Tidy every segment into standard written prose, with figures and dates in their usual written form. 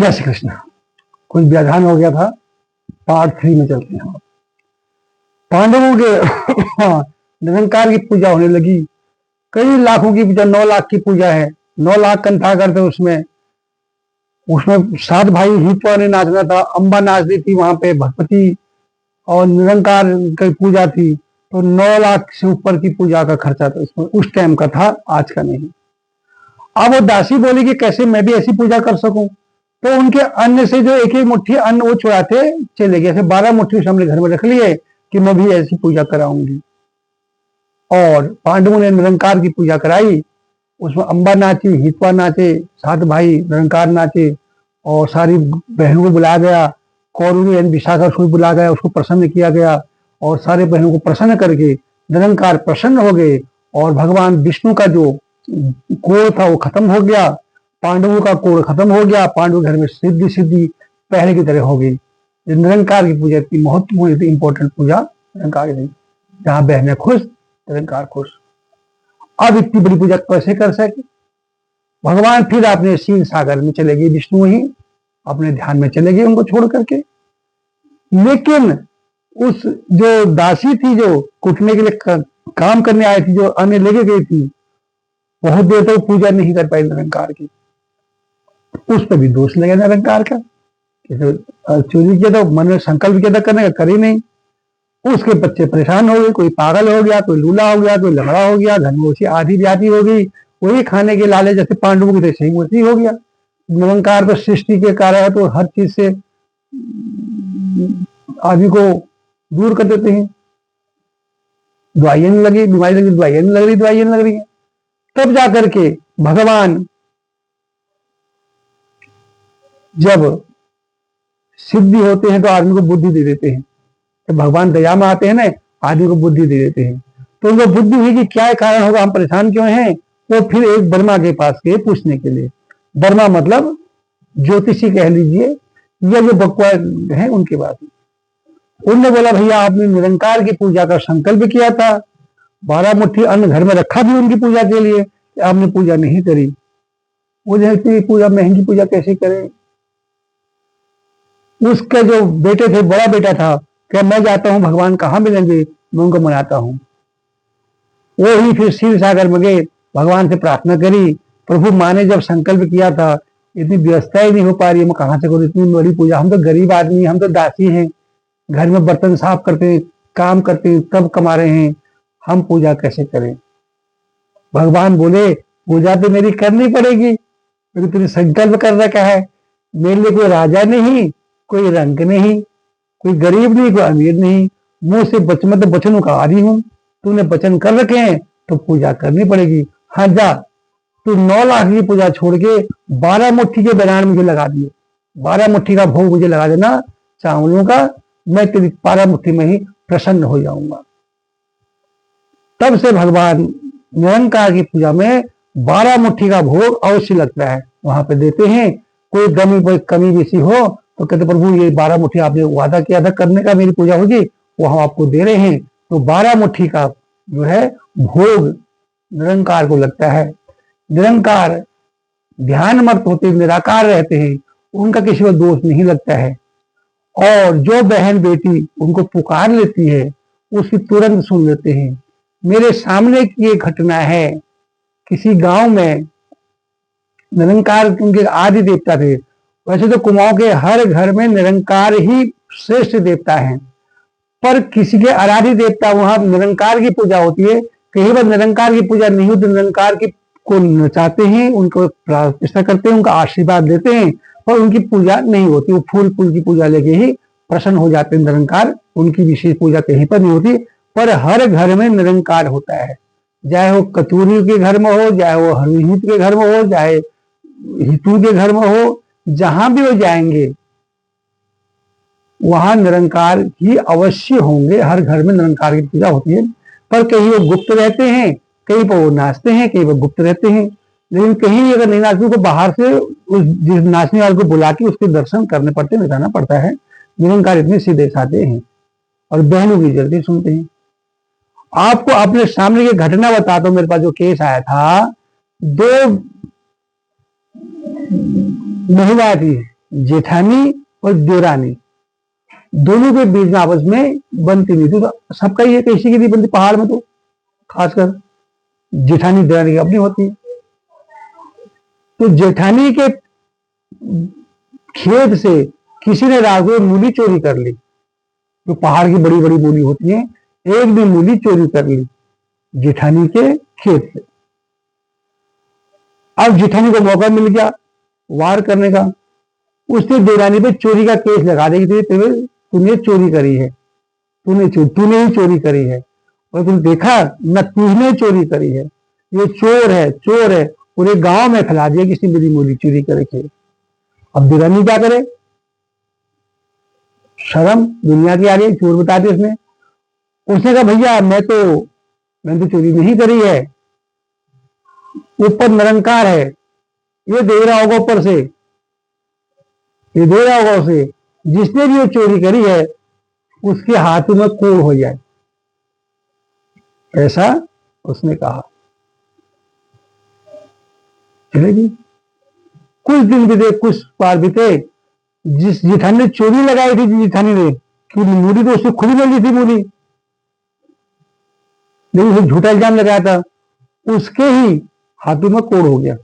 जय श्री कृष्ण। कुछ व्यवधान हो गया था, पार्ट 3 में चलते हैं। पांडवों के निरंकार की पूजा होने लगी। कई लाखों की पूजा, 9 लाख की पूजा है। 9 लाख कंठा करते उसमें 7 भाई हितवा ने नाचना था, अम्बा नाच रही थी वहां पे, भगवती और निरंकार की पूजा थी। तो 9 लाख से ऊपर की पूजा का खर्चा था उसमें, उस टाइम का था, आज का नहीं। अब वो दासी बोली कि कैसे मैं भी ऐसी पूजा कर सकूं, तो उनके अन्न से जो एक एक मुट्ठी अन्न वो चुराते चले गए। 12 मुट्ठी हमने घर में रख लिए कि मैं भी ऐसी पूजा कराऊंगी। और पांडवों ने निरंकार की पूजा कराई। उसमें अम्बा नाची, हितवा नाचे, 7 भाई निरंकार नाचे और सारी बहनों को बुलाया गया। कौरवी यानी विशाखा को बुलाया गया, उसको प्रसन्न किया गया और सारे बहनों को प्रसन्न करके निरंकार प्रसन्न हो गए। और भगवान विष्णु का जो कोड़ था वो खत्म हो गया, पांडवों का कोड़ खत्म हो गया। पांडव घर में सिद्धि सिद्धि पहले की तरह हो गई। निरंकार की पूजा इतनी महत्वपूर्ण, इतनी इंपॉर्टेंट पूजा निरंकार की, जहां बहनें खुश, निरंकार खुश। अब इतनी बड़ी पूजा कैसे कर सके? भगवान फिर अपने क्षीर सागर में चले गए, विष्णु ही अपने ध्यान में चले गए उनको छोड़ करके। लेकिन उस जो दासी थी, जो कुटने के लिए काम करने आई थी, जो अन्न लेके गई थी, बहुत देर तक पूजा नहीं कर पाई निरंकार की। उस पर भी दोष लगा निरंकार का, चोरी किया था, मन में संकल्प किया था करने का, करी नहीं। उसके बच्चे परेशान हो गए, कोई पागल हो गया, कोई लूला हो गया, कोई लंगड़ा हो गया, घर में उसी आधी ब्याधी हो गई, वही खाने के लाले जैसे पांडवों की सही मूर्ति हो गया। निरंकार तो सृष्टि के कार्य है, तो हर चीज से आदमी को दूर कर देते हैं। दवाइयां नहीं लगी, बीमारी लगी, दवाइयां नहीं लग रही, दवाइयां नहीं लग रही है। तब जाकर के भगवान जब सिद्धि होते हैं तो आदमी को बुद्धि दे देते हैं। तो भगवान दया में आते हैं ना, आदमी को बुद्धि दे देते हैं। तो उनको बुद्धि हुई कि क्या कारण होगा, हम परेशान क्यों हैं। वो फिर एक बर्मा के पास गए पूछने के लिए। बर्मा मतलब ज्योतिषी कह लीजिए, या जो बकवास है उनके पास। उन्होंने बोला, भैया आपने निरंकार की पूजा का संकल्प किया था, 12 मुट्ठी अन्न घर में रखा भी उनकी पूजा के लिए, आपने पूजा नहीं करी। वो इतनी पूजा, महंगी पूजा कैसे करें। उसके जो बेटे थे, बड़ा बेटा था, क्या मैं जाता हूं, भगवान कहाँ मिलेंगे, मैं उनको मनाता हूं। वो ही फिर क्षीर सागर में गए, भगवान से प्रार्थना करी, प्रभु माँ ने जब संकल्प किया था, इतनी व्यवस्था ही नहीं हो पा रही है, मैं कहाँ से करूँ इतनी बड़ी पूजा। हम तो गरीब आदमी, हम तो दासी हैं, घर में बर्तन साफ करते हैं, काम करते हैं, तब कमा रहे हैं, हम पूजा कैसे करें। भगवान बोले, पूजा तो मेरी करनी पड़ेगी, क्योंकि तूने संकल्प कर रखा है। मेरे लिए कोई राजा नहीं, कोई रंग नहीं, कोई गरीब नहीं, कोई अमीर नहीं, मुंह से मैं तो वचन उखारी हूं, तूने वचन कर रखे हैं तो पूजा करनी पड़ेगी। हाँ जा, तू 9 लाख की पूजा छोड़ के 12 मुट्ठी के बैरान मुझे लगा दिए, 12 मुट्ठी का भोग मुझे लगा देना चावलों का, मैं तेरी 12 मुट्ठी में ही प्रसन्न हो जाऊंगा। तब से भगवान निरंकार की पूजा में 12 मुट्ठी का भोग अवश्य लगता है, वहां पे देते हैं। कोई कमी बेसी हो तो कहते प्रभु ये 12 मुट्ठी आपने वादा किया था करने का, मेरी पूजा होगी, वो हम आपको दे रहे हैं। तो 12 मुट्ठी का जो है भोग निरंकार को लगता है। निरंकार ध्यान मत होते, निराकार रहते हैं, उनका किसी को दोष नहीं लगता है। और जो बहन बेटी उनको पुकार लेती है, उसकी तुरंत सुन लेते हैं। मेरे सामने की एक घटना है, किसी गांव में निरंकार उनके आदि देवता थे। वैसे तो कुमाऊं के हर घर में निरंकार ही श्रेष्ठ देवता है, पर किसी के आराध्य देवता वहां निरंकार की पूजा होती है। कहीं बार निरंकार की पूजा नहीं होती, निरंकार की को नचाते हैं, उनको प्रतिष्ठा करते हैं, उनका आशीर्वाद देते हैं, और उनकी पूजा नहीं होती। वो फूल की पूजा लेके ही प्रसन्न हो जाते हैं निरंकार, उनकी विशेष पूजा कहीं पर नहीं होती। पर हर घर में निरंकार होता है, चाहे वो कतूरी के घर में हो, चाहे वो हरहित के घर में हो, चाहे हितू के घर में हो, जहां भी वो जाएंगे वहां निरंकार ही अवश्य होंगे। हर घर में निरंकार की पूजा होती है। पर कहीं वो गुप्त रहते हैं, कहीं पर वो नाचते हैं, कहीं वो गुप्त रहते हैं। लेकिन कहीं अगर नहीं नाचते तो बाहर से उस जिस नाचने वाले को बुला के उसके दर्शन करने पड़ते, बिताना पड़ता है। निरंकार इतने सीधे साधे हैं और बहनों की जल्दी सुनते हैं। आपको अपने सामने की घटना बताता हूं। मेरे पास जो केस आया था, 2 महिला थी, जेठानी और देवरानी दोनों के बीच में आपस में बनती नहीं थी। तो सबका ये कैसी की नहीं बनती पहाड़ में, तो खासकर जेठानी देवरानी की अपनी होती है। तो जेठानी के खेत से किसी ने रात को मूली चोरी कर ली, जो पहाड़ की बड़ी बड़ी मूली होती है, एक ने मूली चोरी कर ली जेठानी के खेत से। अब जेठानी को मौका मिल गया वार करने का, उसने देवरानी पे चोरी का केस लगा देगी, तूने चोरी करी है, तूने ही चोरी करी है, और तुम देखा न तूने चोरी करी है, ये चोर है, चोर है, पूरे गांव में फैला दिया किसी मेरी मूली चोरी करके। अब देवरानी क्या करे, शर्म दुनिया की आ रही है, चोर बता दी उसने। उसने कहा भैया मैंने तो चोरी नहीं करी है, ऊपर निरंकार है, ये दे रहा होगा ऊपर से, ये दे रहा होगा उसे, जिसने भी वो चोरी करी है उसके हाथों में कोड़ हो जाए, ऐसा उसने कहा। चलेगी कुछ दिन बीते, कुछ पार बीते, जिस जेठानी ने चोरी लगाई थी, जेठानी ने क्योंकि मूली तो उसने खुद में ली थी मूली, लेकिन उसे झूठा इल्जाम लगाया था, उसके ही हाथों में कोड़ हो गया,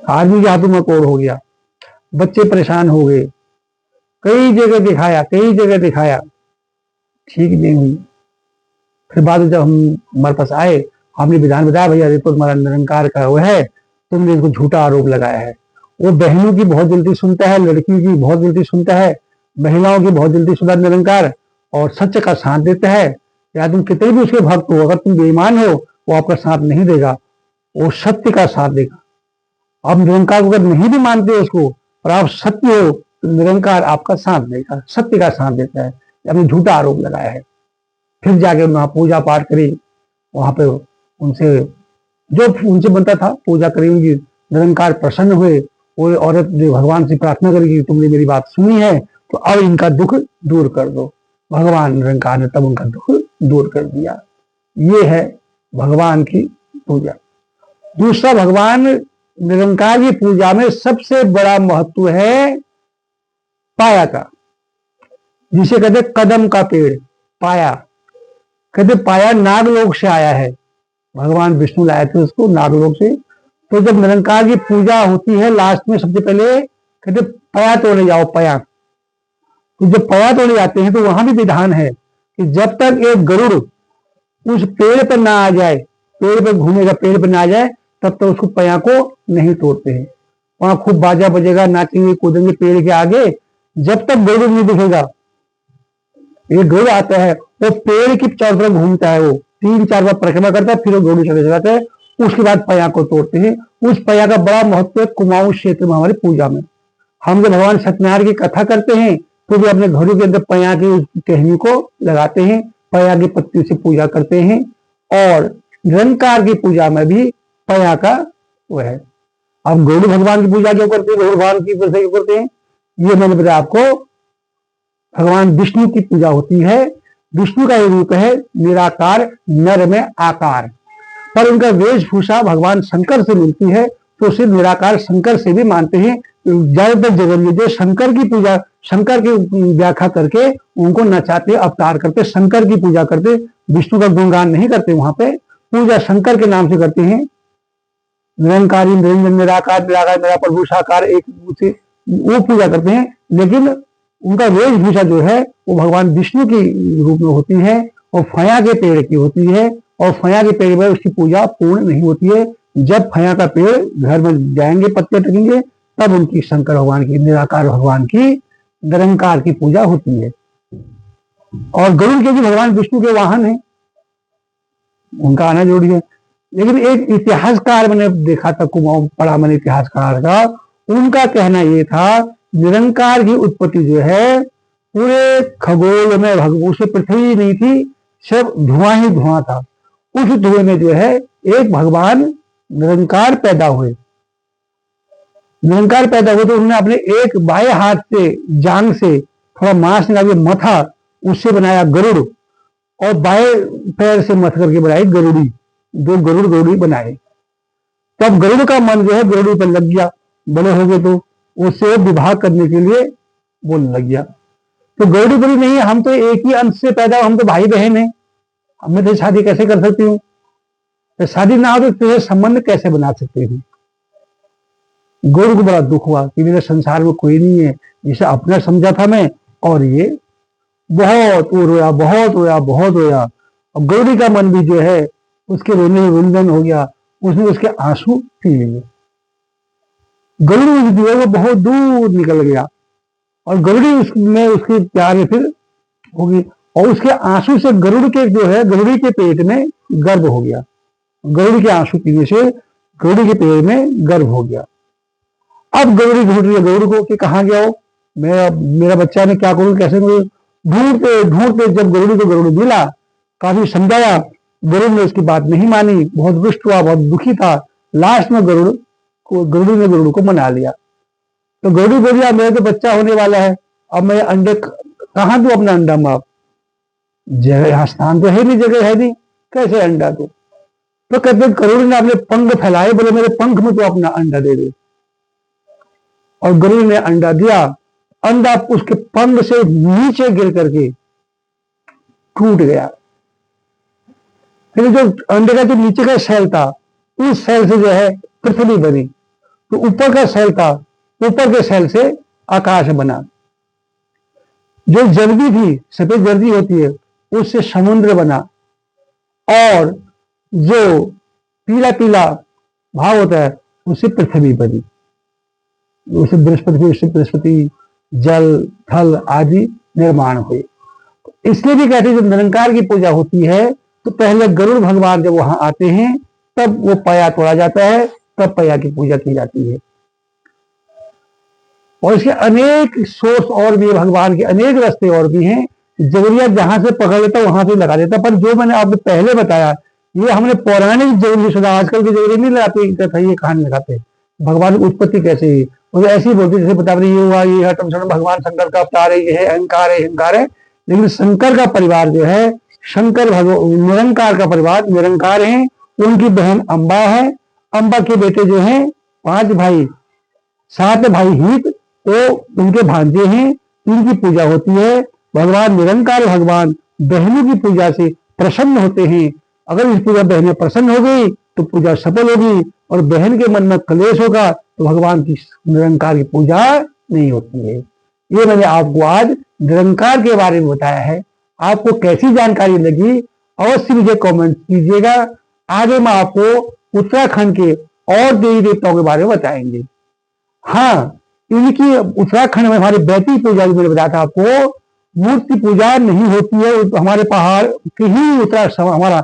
आदमी के हाथों में कोड़ हो गया। बच्चे परेशान हो गए, कई जगह दिखाया, ठीक नहीं हुई। फिर बाद में जब हम हमारे पास आए, हमने विधान बताया भैया ये तो तुम्हारा निरंकार का वो है, तुमने इसको झूठा आरोप लगाया है। वो बहनों की बहुत जल्दी सुनता है, लड़कियों की बहुत जल्दी सुनता है, महिलाओं की बहुत जल्दी सुनता निरंकार, और सत्य का साथ देता है। या तुम कितने भी उसके भक्त हो, अगर तुम बेईमान हो वो आपका साथ नहीं देगा, वो सत्य का साथ देगा। आप निरंकार को अगर नहीं भी मानते उसको, और आप सत्य हो तो निरंकार आपका साथ देगा, सत्य का साथ देता है। आपने झूठा आरोप लगाया है। फिर जाके वहां पूजा पाठ करी, वहां पे उनसे जो उनसे बनता था पूजा करी, उनकी निरंकार प्रसन्न हुए। वो औरत ने भगवान से प्रार्थना करी कि तुमने मेरी बात सुनी है तो अब इनका दुख दूर कर दो। भगवान निरंकार ने तब उनका दुख दूर कर दिया। ये है भगवान की पूजा। दूसरा, भगवान निरंकार की पूजा में सबसे बड़ा महत्व है पाया का, जिसे कहते कदम का पेड़, पाया। कहते पाया नागलोक से आया है, भगवान विष्णु लाए थे उसको नागलोक से। तो जब निरंकार की पूजा होती है, लास्ट में सबसे पहले कहते पया तोड़े जाओ, पया। तो जब पया तोड़े जाते हैं तो वहां भी विधान है कि जब तक एक गरुड़ उस पेड़ पर ना आ जाए, पेड़ पर घूमेगा, पेड़ पर ना आ जाए, तब तक उसको पया को नहीं तोड़ते हैं। वहां खूब बाजा बजेगा, नाचेंगे कूदेंगे पेड़ के आगे, जब तक गरुड़ नहीं दिखेगा। एक गरुड़ आता है, वो पेड़ की चारों तरफ घूमता है, वो 3-4 बार परिक्रमा करता है, फिर वो गरुड़ चले जाता है। उसके बाद पया को तोड़ते हैं। उस पया का बड़ा महत्व है कुमाऊं क्षेत्र में, हमारी पूजा में। हम जब भगवान सत्यनारायण की कथा करते हैं तो भी अपने घरों के अंदर पया की उस टहनी को लगाते हैं, पया की पत्ती से पूजा करते हैं। और निरंकार की पूजा में भी पया का वो है। अब गरुड़ भगवान की पूजा क्यों करते हैं, गरुड़ भगवान की पूजा क्यों करते हैं, ये मैंने बताया आपको। भगवान विष्णु की पूजा होती है। विष्णु का ये रूप है निराकार, नर में आकार, पर उनका वेशभूषा भगवान शंकर से मिलती है, तो उसे निराकार शंकर से भी मानते हैं। ज्यादातर जगह जो शंकर की पूजा, शंकर की व्याख्या करके उनको नचाते, अवतार करते, शंकर की पूजा करते, विष्णु का गुणगान नहीं करते। वहां पे पूजा शंकर के नाम से करते हैं। निरंकारी, निरंजन, निराकार, निराकार मेरा प्रभु साकार, एक वो पूजा करते हैं। लेकिन उनका वेशभूषा जो है वो भगवान विष्णु की रूप में होती है, और फया के पेड़ की होती है। और फया के पेड़ में उसकी पूजा पूर्ण नहीं होती है। जब फया का पेड़ घर में जाएंगे, पत्ते टकेंगे, तब उनकी शंकर भगवान की, निराकार भगवान की, निरंकार की पूजा होती है। और गरुड़ के भी भगवान विष्णु के वाहन है, उनका आना जरूरी है। लेकिन एक इतिहासकार मैंने देखा था, कुमाऊं पढ़ा मैंने इतिहासकार का, उनका कहना यह था निरंकार की उत्पत्ति जो है पूरे खगोल में, उसे पृथ्वी नहीं थी, सिर्फ धुआं ही धुआं था। उस धुएं में जो है एक भगवान निरंकार पैदा हुए। निरंकार पैदा हुए तो उन्होंने अपने एक बाएं हाथ से, जांग से थोड़ा मांस निकाल मथा, उससे बनाया गरुड़, और बाएं पैर से मथ करके बनाई गरुड़ी, 2 गरुड़ गरुड़ी बनाए। तब गरुड़ का मन जो है गरुड़ी पर लग गया, बड़े हो गए तो उससे विवाह करने के लिए बोलने लग गया। तो गौरी बोली नहीं, हम तो एक ही अंश से पैदा, हम तो भाई बहन हैं, मैं तो शादी कैसे कर सकती हूँ, तो शादी ना हो तो तुझे संबंध कैसे बना सकते हैं। गौरी को बड़ा दुख हुआ कि मेरे संसार में कोई नहीं है जिसे अपना समझा था मैं, और ये बहुत वो रोया, बहुत रोया, बहुत रोया। और गौरी का मन भी जो है उसके रोने में रुंधन हो गया, उसने उसके आंसू पी लिए। गरुड़ जो है वो बहुत दूर निकल गया और गरुड़ी उसमें उसके प्यार में फिर होगी, और उसके आंसू से गरुड़ के जो है गरुड़ी के पेट में गर्भ हो गया। गरुड़ी के आंसू पीने से गरुड़ी के पेट में गर्भ हो गया। अब गरुड़ी ढूंढ रही है गरुड़ को कि कहाँ गया हो, मेरा बच्चा, ने क्या करूं, कैसे करूं। ढूंढते ढूंढते जब गरुड़ी को गरुड़ मिला, काफी समझाया, गरुड़ ने उसकी बात नहीं मानी, बहुत रुष्ट हुआ, बहुत दुखी था। लास्ट में गरुड़ी ने गरुड़ को मना लिया। तो गरुड़ी बोलिया, मेरे तो बच्चा होने वाला है, अब मैं अंडे कहाँ दूं अपना अंडा माँ, जगह यहाँ स्थान तो है नहीं, जगह है नहीं, कैसे अंडा दूं। तो कहते गरुड़ ने अपने पंख फैलाए, बोले मेरे पंख में तो अपना अंडा दे दे। और गरुड़ ने अंडा दिया, अंडा उसके पंख से नीचे गिर करके टूट गया। फिर जो अंडे का जो नीचे का सेल था, उस सेल से जो है पृथ्वी बनी। तो ऊपर का सेल था, ऊपर के सेल से आकाश बना। जो जर्दी थी, सफेद जर्दी होती है, उससे समुद्र बना। और जो पीला पीला भाव होता है, उससे पृथ्वी बनी। उसे बृहस्पति जल थल आदि निर्माण हुए। इसलिए भी कहते हैं जब निरंकार की पूजा होती है तो पहले गरुड़ भगवान जब वहां आते हैं तब वो पया तोड़ा जाता है, तब पया की पूजा की जाती है। और इसके अनेक सोर्स और भी, भगवान के अनेक रास्ते और भी हैं। जगरिया जहां से पकड़ लेता वहां से लगा देता, पर जो मैंने आपको पहले बताया ये हमने पौराणिक जगरी सुना, आजकल की जगरी नहीं लगाते, ये कहानी लगाते। भगवान की उत्पत्ति कैसे हुई मुझे ऐसे ही बोलती, जैसे बता रही ये हुआ, ये है, भगवान शंकर का अवतार है, ये है, अहंकार है, अहंकार है। लेकिन शंकर का परिवार जो है, शंकर निरंकार का परिवार निरंकार है। उनकी बहन अंबा है, अंबा के बेटे जो हैं 5 भाई, 7 भाई हित, तो उनके भांजे हैं, इनकी पूजा होती है। भगवान निरंकार भगवान बहनों की पूजा से प्रसन्न होते हैं। अगर इस पूजा बहनें प्रसन्न हो गई तो पूजा सफल होगी, और बहन के मन में क्लेश होगा तो भगवान की निरंकार की पूजा नहीं होती है। ये मैंने आपको आज निरंकार के बारे में बताया है। आपको कैसी जानकारी लगी अवश्य मुझे कमेंट कीजिएगा। आगे मैं आपको उत्तराखंड के और देवी देवताओं के बारे में बताएंगे। हाँ, इनकी उत्तराखंड में हमारी बैठी पूजा जो मैंने बताया था आपको, मूर्ति पूजा नहीं होती है। हमारे पहाड़ की ही उत्तराखंड, हमारा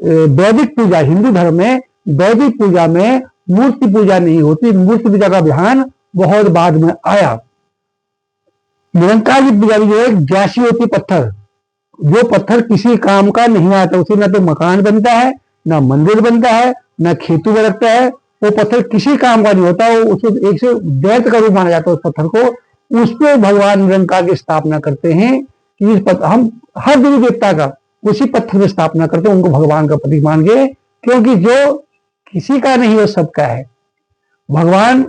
वैदिक पूजा, हिंदू धर्म में वैदिक पूजा में मूर्ति पूजा नहीं होती। मूर्ति पूजा का ध्यान बहुत बाद में आया। निरंकार की पूजा भी जो है गैसी होती, पत्थर, जो पत्थर किसी काम का नहीं आता, उसे ना तो मकान बनता है, ना मंदिर बनता है, ना खेती में रखता है। वो पत्थर किसी काम का नहीं होता, वो उसको एक से दैत्य का रूप माना जाता है। उस पत्थर को, उस पर भगवान निरंकार की स्थापना करते हैं कि इस पत्थर, हम हर देवी देवता का उसी पत्थर में स्थापना करते हैं, उनको भगवान का प्रतीक मान के, क्योंकि जो किसी का नहीं वो सबका है। भगवान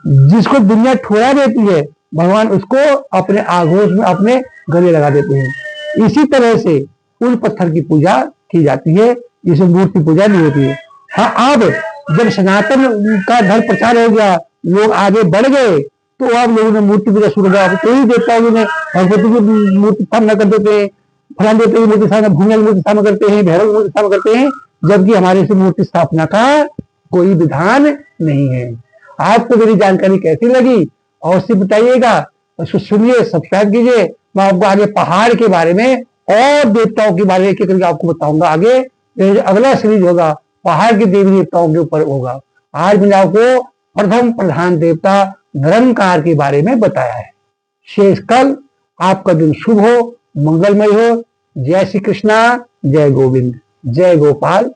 जिसको दुनिया ठुरा देती है, भगवान उसको अपने आगोश में अपने गले लगा देते हैं। इसी तरह से उन पत्थर की पूजा की जाती है, जिसे मूर्ति पूजा नहीं होती है। हाँ, अब जब सनातन का धर्म प्रचार हो गया, लोग आगे बढ़ गए, तो अब लोगों ने मूर्ति पूजा शुरू किया। कई देवताओं ने भगवती की मूर्ति स्थापना कर देते हैं, फलान देवता की मूर्ति स्थापना, भूमि की मूर्ति स्थापना करते हैं, भैरव की मूर्ति स्थापना करते हैं, जबकि हमारे से मूर्ति स्थापना का कोई विधान नहीं है। आपको मेरी जानकारी कैसी लगी अवश्य बताइएगा, उसको सुनिए, सब्सक्राइब कीजिए। मैं आपको आगे पहाड़ के बारे में और देवताओं के बारे में एक एक करके आपको बताऊंगा। आगे अगला सीरीज होगा पहाड़ के देवी देवताओं के ऊपर होगा। आज मैंने आपको प्रथम प्रधान देवता निरंकार के बारे में बताया है। शेष कल आपका दिन शुभ हो, मंगलमय हो। जय श्री कृष्णा, जय गोविंद, जय गोपाल।